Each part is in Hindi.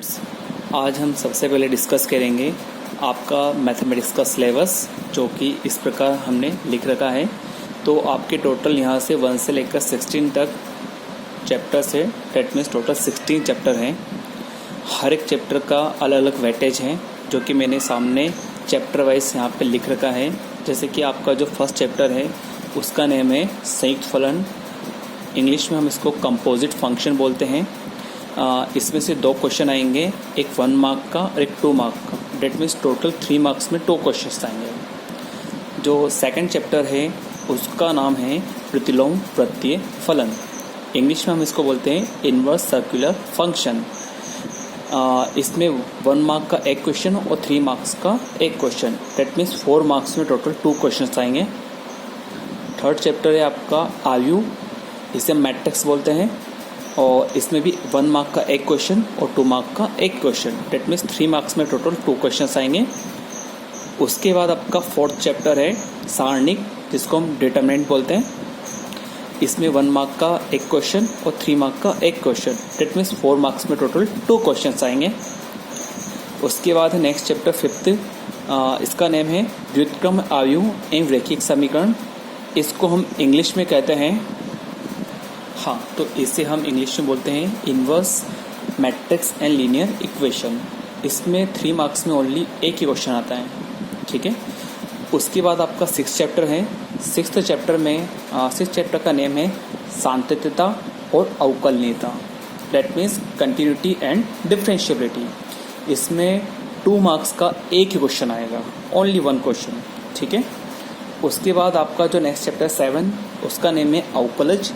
आज हम सबसे पहले डिस्कस करेंगे आपका मैथमेटिक्स का सिलेबस, जो कि इस प्रकार हमने लिख रखा है। तो आपके टोटल यहाँ से 1 से लेकर 16 तक चैप्टर्स है। डेट मीन्स टोटल 16 चैप्टर हैं। हर एक चैप्टर का अलग अलग वेटेज है, जो कि मैंने सामने चैप्टर वाइज यहाँ पे लिख रखा है। जैसे कि आपका जो फर्स्ट चैप्टर है उसका नेम है संयुक्त फलन। इंग्लिश में हम इसको कंपोजिट फंक्शन बोलते हैं। इसमें से 2 क्वेश्चन आएंगे, एक 1 मार्क का और एक 2 मार्क का। डेट मीन्स टोटल 3 मार्क्स में 2 क्वेश्चन आएंगे। जो सेकंड चैप्टर है उसका नाम है प्रतिलोम प्रत्यय फलन। इंग्लिश में हम इसको बोलते हैं इनवर्स सर्कुलर फंक्शन। इसमें 1 मार्क का एक क्वेश्चन और 3 मार्क्स का एक क्वेश्चन। डेट मीन्स 4 मार्क्स में टोटल 2 क्वेश्चन आएंगे। थर्ड चैप्टर है आपका आयु, इसे मैट्रिक्स बोलते हैं, और इसमें भी 1 मार्क का एक क्वेश्चन और 2 मार्क का एक क्वेश्चन। डेट मीन्स 3 मार्क्स में टोटल 2 क्वेश्चन आएंगे। उसके बाद आपका फोर्थ चैप्टर है सारणिक, जिसको हम डिटरमिनेंट बोलते हैं। इसमें 1 मार्क का एक क्वेश्चन और 3 मार्क का एक क्वेश्चन। डेट मीन्स 4 मार्क्स में टोटल 2 क्वेश्चन आएंगे। उसके बाद है नेक्स्ट चैप्टर फिफ्थ, इसका नेम है व्युत्क्रम आयु एवं रैखिक समीकरण। इसको हम इंग्लिश में कहते हैं, तो इसे हम इंग्लिश में बोलते हैं inverse matrix and linear equation. इसमें 3 मार्क्स में ओनली एक ही क्वेश्चन आता है, ठीक है। उसके बाद आपका 6th चैप्टर है। 6th चैप्टर का नेम है सांतत्यता और अवकलनीयता। That means continuity and differentiability. इसमें 2 मार्क्स का एक ही क्वेश्चन आएगा, ओनली 1 क्वेश्चन, ठीक है। उसके बाद आपका जो नेक्स्ट चैप्टर 7, उसका नेम है अवकलज।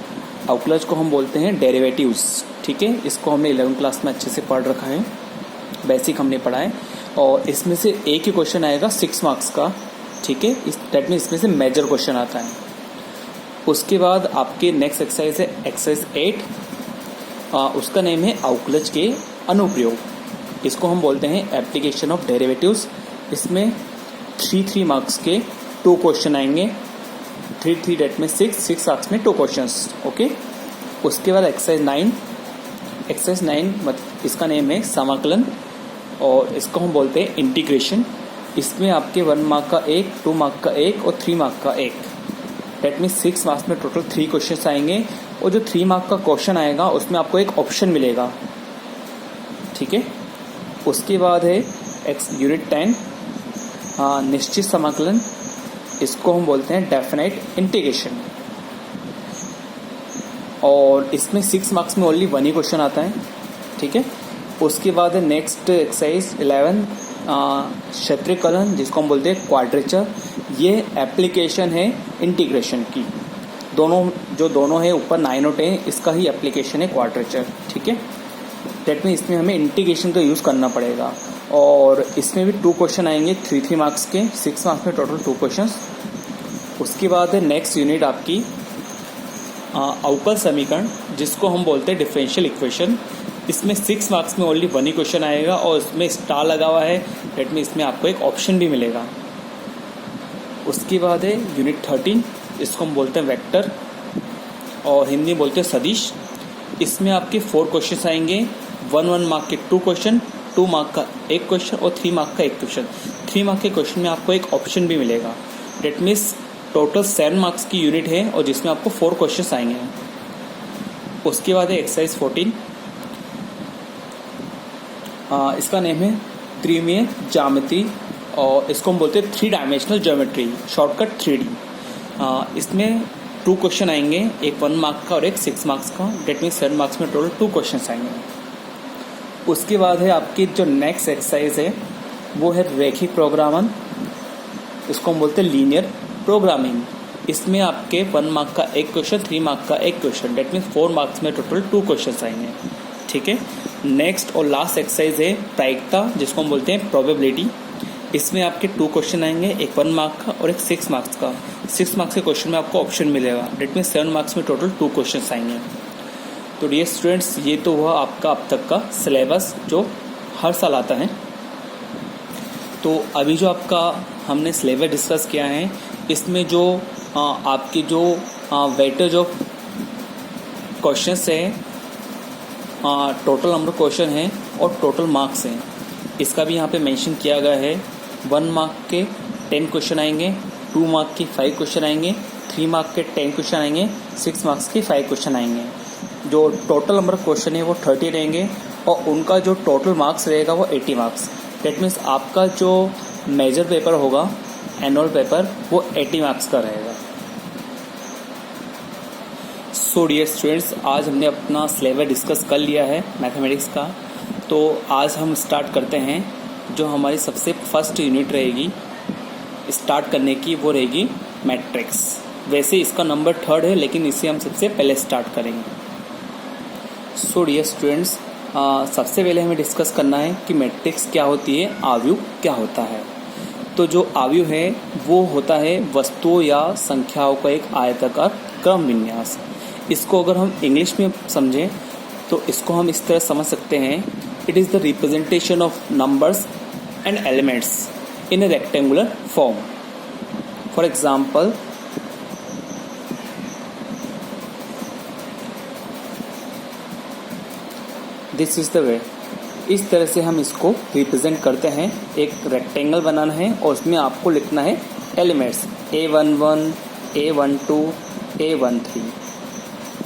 अवकलज को हम बोलते हैं डेरिवेटिव्स, ठीक है। इसको हमने 11th क्लास में अच्छे से पढ़ रखा है, बेसिक हमने पढ़ा है। और इसमें से एक ही क्वेश्चन आएगा 6 मार्क्स का, ठीक है। दैट मीन इसमें से मेजर क्वेश्चन आता है। उसके बाद आपके नेक्स्ट एक्सरसाइज है एक्सरसाइज 8। उसका नेम है अवकलज के अनुप्रयोग। इसको हम बोलते हैं एप्लीकेशन ऑफ डेरिवेटिव्स। इसमें 3 मार्क्स के 2 क्वेश्चन आएंगे। 3 डेट में 6 मार्क्स में 2 क्वेश्चंस, ओके। उसके बाद एक्सरसाइज 9 इसका नेम है समाकलन, और इसको हम बोलते हैं इंटीग्रेशन। इसमें आपके 1 मार्क का एक, 2 मार्क का एक और 3 मार्क का एक। डेट मीन 6 मार्क्स में टोटल 3 क्वेश्चन आएंगे। और जो 3 मार्क का क्वेश्चन आएगा उसमें आपको एक ऑप्शन मिलेगा, ठीक है। उसके बाद है यूनिट 10 निश्चित समाकलन। इसको हम बोलते हैं डेफिनेट इंटीग्रेशन, और इसमें 6 मार्क्स में ओनली 1 ही क्वेश्चन आता है, ठीक है। उसके बाद है नेक्स्ट एक्सरसाइज 11 क्षेत्रीकलन, जिसको हम बोलते हैं क्वाड्रेचर। ये एप्लीकेशन है इंटीग्रेशन की। दोनों है ऊपर 9 और 10, इसका ही एप्लीकेशन है क्वाड्रेचर, ठीक है। दैट मीन इसमें हमें इंटीग्रेशन का यूज़ करना पड़ेगा। और इसमें भी 2 क्वेश्चन आएंगे 3 मार्क्स के। 6 मार्क्स में टोटल 2 क्वेश्चन। उसके बाद है नेक्स्ट यूनिट आपकी अवकल समीकरण, जिसको हम बोलते हैं डिफरेंशियल इक्वेशन। इसमें 6 मार्क्स में ओनली 1 ही क्वेश्चन आएगा, और इसमें स्टार लगा हुआ है। डेट में इसमें आपको एक ऑप्शन भी मिलेगा। उसके बाद है यूनिट 13, इसको हम बोलते हैं वेक्टर, और हिंदी में बोलते हैं सदिश। इसमें आपके 4 क्वेश्चन आएंगे। 1 मार्क के 2 क्वेश्चन, 2 मार्क का एक क्वेश्चन और 3 मार्क का एक क्वेश्चन। 3 मार्क के क्वेश्चन में आपको एक ऑप्शन भी मिलेगा। डेट मीन्स टोटल 7 मार्क्स की यूनिट है, और जिसमें आपको 4 क्वेश्चन आएंगे। उसके बाद है एक्सरसाइज 14। इसका नेम है त्रिमीय ज्यामिति, और इसको हम बोलते हैं 3 डायमेंशनल ज्योमेट्री, शॉर्टकट 3D। इसमें 2 क्वेश्चन आएंगे, एक 1 मार्क का और एक 6 मार्क्स का। डेट मीन्स 7 मार्क्स में टोटल 2 क्वेश्चन आएंगे। उसके बाद है आपकी जो नेक्स्ट एक्सरसाइज है वो है रैखिक प्रोग्रामन, इसको हम बोलते हैं लीनियर प्रोग्रामिंग। इसमें आपके 1 मार्क का एक क्वेश्चन, 3 मार्क का एक क्वेश्चन। डेट मीन्स 4 मार्क्स में टोटल 2 क्वेश्चन आएंगे, ठीक है। नेक्स्ट और लास्ट एक्सरसाइज है प्रायिकता, जिसको हम बोलते हैं प्रोबेबिलिटी। इसमें आपके 2 क्वेश्चन आएंगे, एक 1 मार्क का और एक 6 मार्क्स का। 6 मार्क्स के क्वेश्चन में आपको ऑप्शन मिलेगा। डेट मीन्स 7 मार्क्स में टोटल 2 क्वेश्चन आएंगे। तो डियर स्टूडेंट्स, ये तो हुआ आपका अब तक का सिलेबस जो हर साल आता है। तो अभी जो आपका हमने सिलेबस डिस्कस किया है, इसमें जो आपकी जो वेटेज ऑफ क्वेश्चंस है, टोटल नंबर क्वेश्चन है और टोटल मार्क्स हैं, इसका भी यहाँ पे मेंशन किया गया है। 1 मार्क के 10 क्वेश्चन आएंगे, 2 मार्क के 5 क्वेश्चन आएंगे, 3 मार्क के 10 क्वेश्चन आएंगे, 6 मार्क्स के 5 क्वेश्चन आएंगे। जो टोटल नंबर ऑफ क्वेश्चन है वो 30 रहेंगे और उनका जो टोटल मार्क्स रहेगा वो 80 मार्क्स। डेट मीन्स आपका जो मेजर पेपर होगा, एनुअल पेपर, वो 80 मार्क्स का रहेगा। सो डियर स्टूडेंट्स, आज हमने अपना सिलेबस डिस्कस कर लिया है मैथमेटिक्स का। तो आज हम स्टार्ट करते हैं। जो हमारी सबसे फर्स्ट यूनिट रहेगी स्टार्ट करने की, वो रहेगी मैट्रिक्स। वैसे इसका नंबर 3rd है, लेकिन इसे हम सबसे पहले स्टार्ट करेंगे। सो डियर स्टूडेंट्स, सबसे पहले हमें डिस्कस करना है कि मैट्रिक्स क्या होती है, आव्यूह क्या होता है। तो जो आव्यूह है वो होता है वस्तुओं या संख्याओं का एक आयताकार क्रम विन्यास। इसको अगर हम इंग्लिश में समझें तो इसको हम इस तरह समझ सकते हैं, it is the representation of numbers and elements in a rectangular form. For example, this is the way. इस तरह से हम इसको रिप्रेजेंट करते हैं। एक रेक्टेंगल बनाना है और उसमें आपको लिखना है elements A11, A12, A13,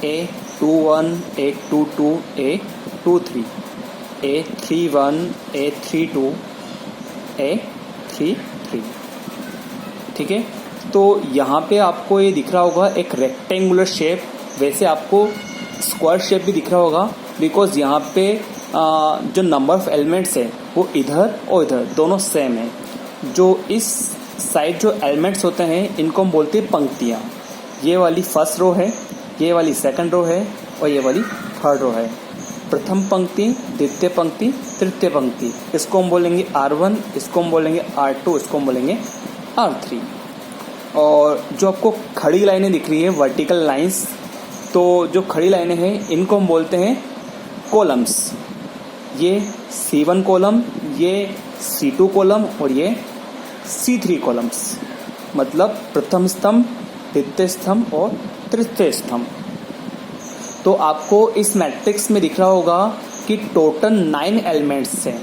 A21, A22, A23, A31, A32, A33। ठीक है, तो यहाँ पे आपको ये दिख रहा होगा एक रेक्टेंगुलर शेप। वैसे आपको स्क्वायर शेप भी दिख रहा होगा, बिकॉज यहाँ पे जो नंबर ऑफ एलिमेंट्स है वो इधर और इधर दोनों सेम है। जो इस साइड जो एलिमेंट्स होते हैं इनको हम बोलते हैं पंक्तियाँ। ये वाली फर्स्ट रो है, ये वाली सेकंड रो है और ये वाली थर्ड रो है। प्रथम पंक्ति, द्वितीय पंक्ति, तृतीय पंक्ति, इसको हम बोलेंगे R1, इसको हम बोलेंगे R2, इसको हम बोलेंगे R3। और जो आपको खड़ी लाइनें दिख रही है, वर्टिकल लाइंस, तो जो खड़ी लाइनें हैं इनको हम बोलते हैं कॉलम्स। ये C1 कॉलम, ये C2 कॉलम और ये C3 कॉलम्स, मतलब प्रथम स्तंभ, द्वितीय स्तंभ और तृतीय स्तंभ। तो आपको इस मैट्रिक्स में दिख रहा होगा कि टोटल 9 एलिमेंट्स हैं,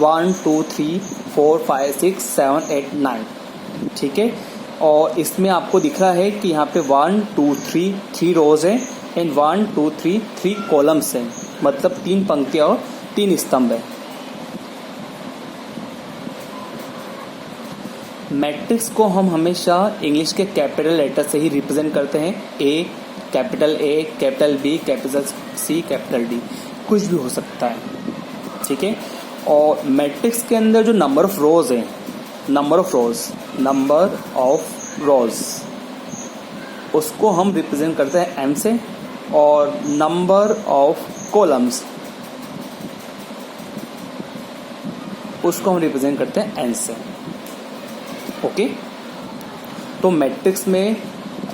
1 2 3 4 5 6 7 8 9। ठीक है, और इसमें आपको दिख रहा है कि यहाँ पे 1 2 3 रोज हैं एंड 1 2 3 कॉलम्स हैं, मतलब 3 पंक्तियाँ और 3 स्तंभ है। मैट्रिक्स को हम हमेशा इंग्लिश के कैपिटल लेटर से ही रिप्रेजेंट करते हैं। Capital A, capital B, capital C, capital D, कुछ भी हो सकता है। ठीक है, और मैट्रिक्स के अंदर जो नंबर ऑफ रोज है, नंबर ऑफ रोज, उसको हम रिप्रेजेंट करते हैं M से, और नंबर ऑफ कॉलम्स उसको हम रिप्रेजेंट करते हैं N से। ओके, तो मैट्रिक्स में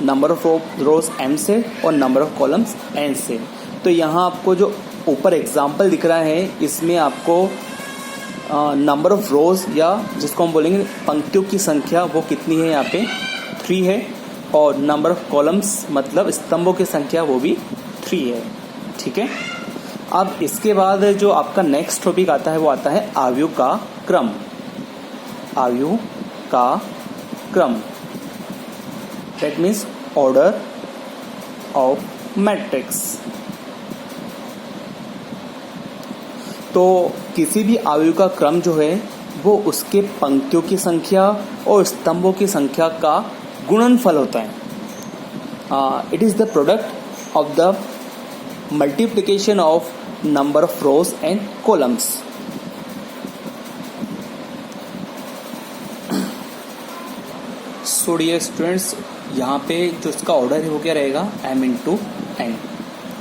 नंबर ऑफ रोज M से और नंबर ऑफ कॉलम्स N से। तो यहाँ आपको जो ऊपर एग्जाम्पल दिख रहा है, इसमें आपको नंबर ऑफ रोज या जिसको हम बोलेंगे पंक्तियों की संख्या, वो कितनी है, यहाँ पे 3 है, और नंबर ऑफ कॉलम्स मतलब स्तंभों की संख्या वो भी 3 है। ठीक है, अब इसके बाद जो आपका नेक्स्ट टॉपिक आता है वो आता है आव्यूह का क्रम। आव्यूह का क्रम, that means order of matrix। तो किसी भी आव्यूह का क्रम जो है वो उसके पंक्तियों की संख्या और स्तंभों की संख्या का गुणनफल होता है। It is the product of the multiplication of number of rows and columns. So dear students, यहाँ पे जो इसका ऑर्डर है वो क्या रहेगा, M into N।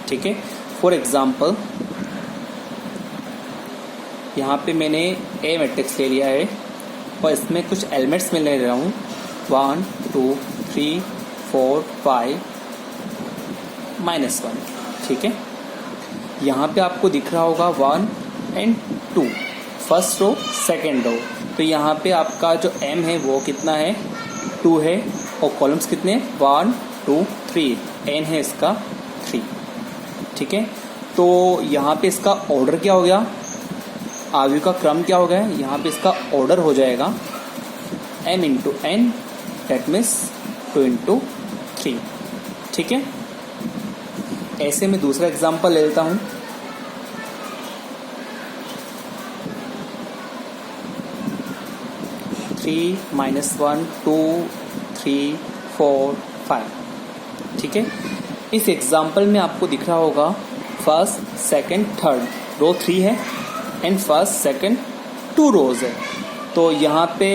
ठीक है, फॉर एग्जाम्पल यहाँ पे मैंने A मैट्रिक्स ले लिया है और इसमें कुछ एलिमेंट्स में ले रहा हूँ 1 2 3 4 5 -1। ठीक है, यहाँ पे आपको दिख रहा होगा 1 and 2, first row second row. तो यहाँ पे आपका जो M है वो कितना है, 2 है, और कॉलम्स कितने, 1 2 3, N है इसका 3। ठीक है, तो यहाँ पे इसका ऑर्डर क्या हो गया, अवयव का क्रम क्या हो गया है, यहाँ पे इसका ऑर्डर हो जाएगा m into n, that means 2 into 3। ठीक है, ऐसे में दूसरा एग्जाम्पल ले लेता हूँ। Three minus 1 2 3 4 5। ठीक है, इस एग्जाम्पल में आपको दिख रहा होगा फर्स्ट सेकंड थर्ड रो 3 है एंड फर्स्ट सेकंड 2 रोज है। तो यहाँ पे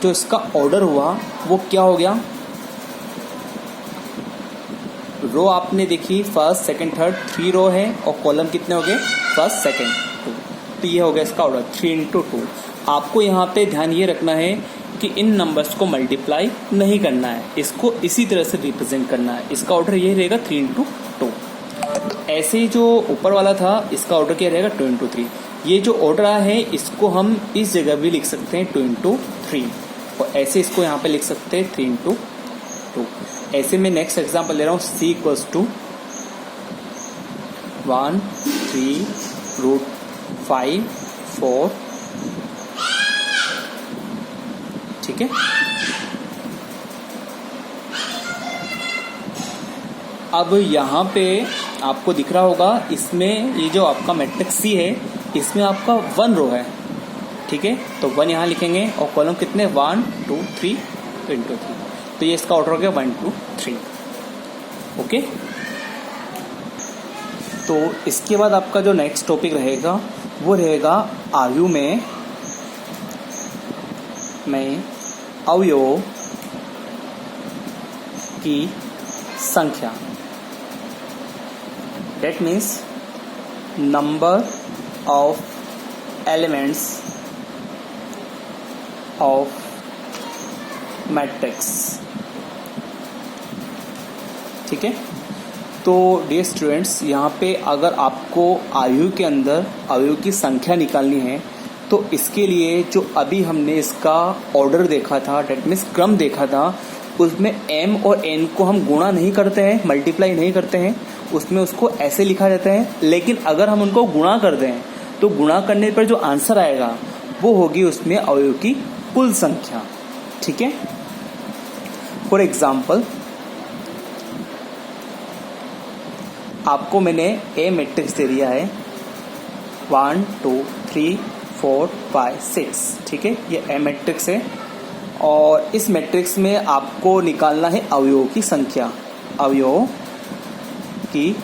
जो इसका ऑर्डर हुआ वो क्या हो गया, रो आपने देखी फर्स्ट सेकंड थर्ड 3 रो है और कॉलम कितने हो गए, फर्स्ट सेकंड 2। तो ये हो गया इसका ऑर्डर 3 इंटू 2। आपको यहाँ पे ध्यान ये रखना है कि इन नंबर्स को मल्टीप्लाई नहीं करना है, इसको इसी तरह से रिप्रेजेंट करना है। इसका ऑर्डर ये रहेगा 3 इंटू 2। ऐसे ही जो ऊपर वाला था इसका ऑर्डर क्या रहेगा 2 इंटू 3। ये जो ऑर्डर आया है इसको हम इस जगह भी लिख सकते हैं 2 इंटू 3 और ऐसे इसको यहाँ पे लिख सकते हैं 3 इंटू 2। ऐसे में नेक्स्ट एग्जाम्पल ले रहा हूँ c इक्वल्स टू 1 3 रूट 5 4। ठीक है, अब यहाँ पे आपको दिख रहा होगा इसमें ये जो आपका मैट्रिक्स C है इसमें आपका 1 रो है। ठीक है, तो 1 यहाँ लिखेंगे और कॉलम कितने 1 2 3 इंटू 3। तो ये इसका ऑर्डर हो गया 1 2 3। ओके, तो इसके बाद आपका जो नेक्स्ट टॉपिक रहेगा वो रहेगा अवयव में अवयवों की संख्या, that means number of elements of matrix। ठीक है, तो डियर स्टूडेंट्स यहाँ पे अगर आपको अवयव के अंदर अवयव की संख्या निकालनी है तो इसके लिए जो अभी हमने इसका ऑर्डर देखा था, डेट मीन्स क्रम देखा था, उसमें m और n को हम गुणा नहीं करते हैं, मल्टीप्लाई नहीं करते हैं, उसमें उसको ऐसे लिखा जाता है। लेकिन अगर हम उनको गुणा कर दें तो गुणा करने पर जो आंसर आएगा वो होगी उसमें अवयव की कुल संख्या। ठीक है, फॉर एग्जाम्पल आपको मैंने ए मैट्रिक्स दे दिया है 1 2 3 4 5 6। ठीक है, ये ए मैट्रिक्स है और इस मैट्रिक्स में आपको निकालना है अवयवों की संख्या, अवयवों की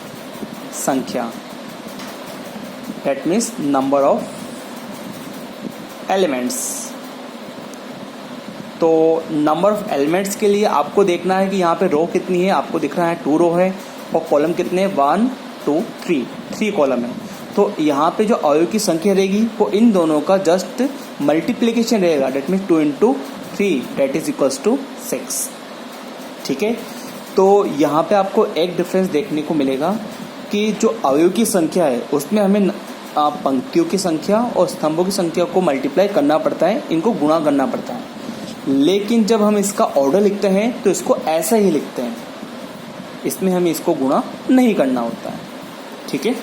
संख्या, that means number of elements. तो नंबर ऑफ एलिमेंट्स के लिए आपको देखना है कि यहाँ पे रो कितनी है, आपको दिख रहा है 2 रो है और कॉलम कितने 1 2 3 कॉलम है। तो यहाँ पे जो अवयव की संख्या रहेगी वो इन दोनों का जस्ट मल्टीप्लिकेशन रहेगा, that means 2 into 3 that is equals to 6। ठीक है, तो यहाँ पे आपको एक डिफरेंस देखने को मिलेगा कि जो अवयव की संख्या है उसमें हमें पंक्तियों की संख्या और स्तंभों की संख्या को मल्टीप्लाई करना पड़ता है, इनको गुणा करना पड़ता है। लेकिन जब हम इसका ऑर्डर लिखते हैं तो इसको ऐसा ही लिखते हैं, इसमें हमें इसको गुणा नहीं करना होता है। ठीक है।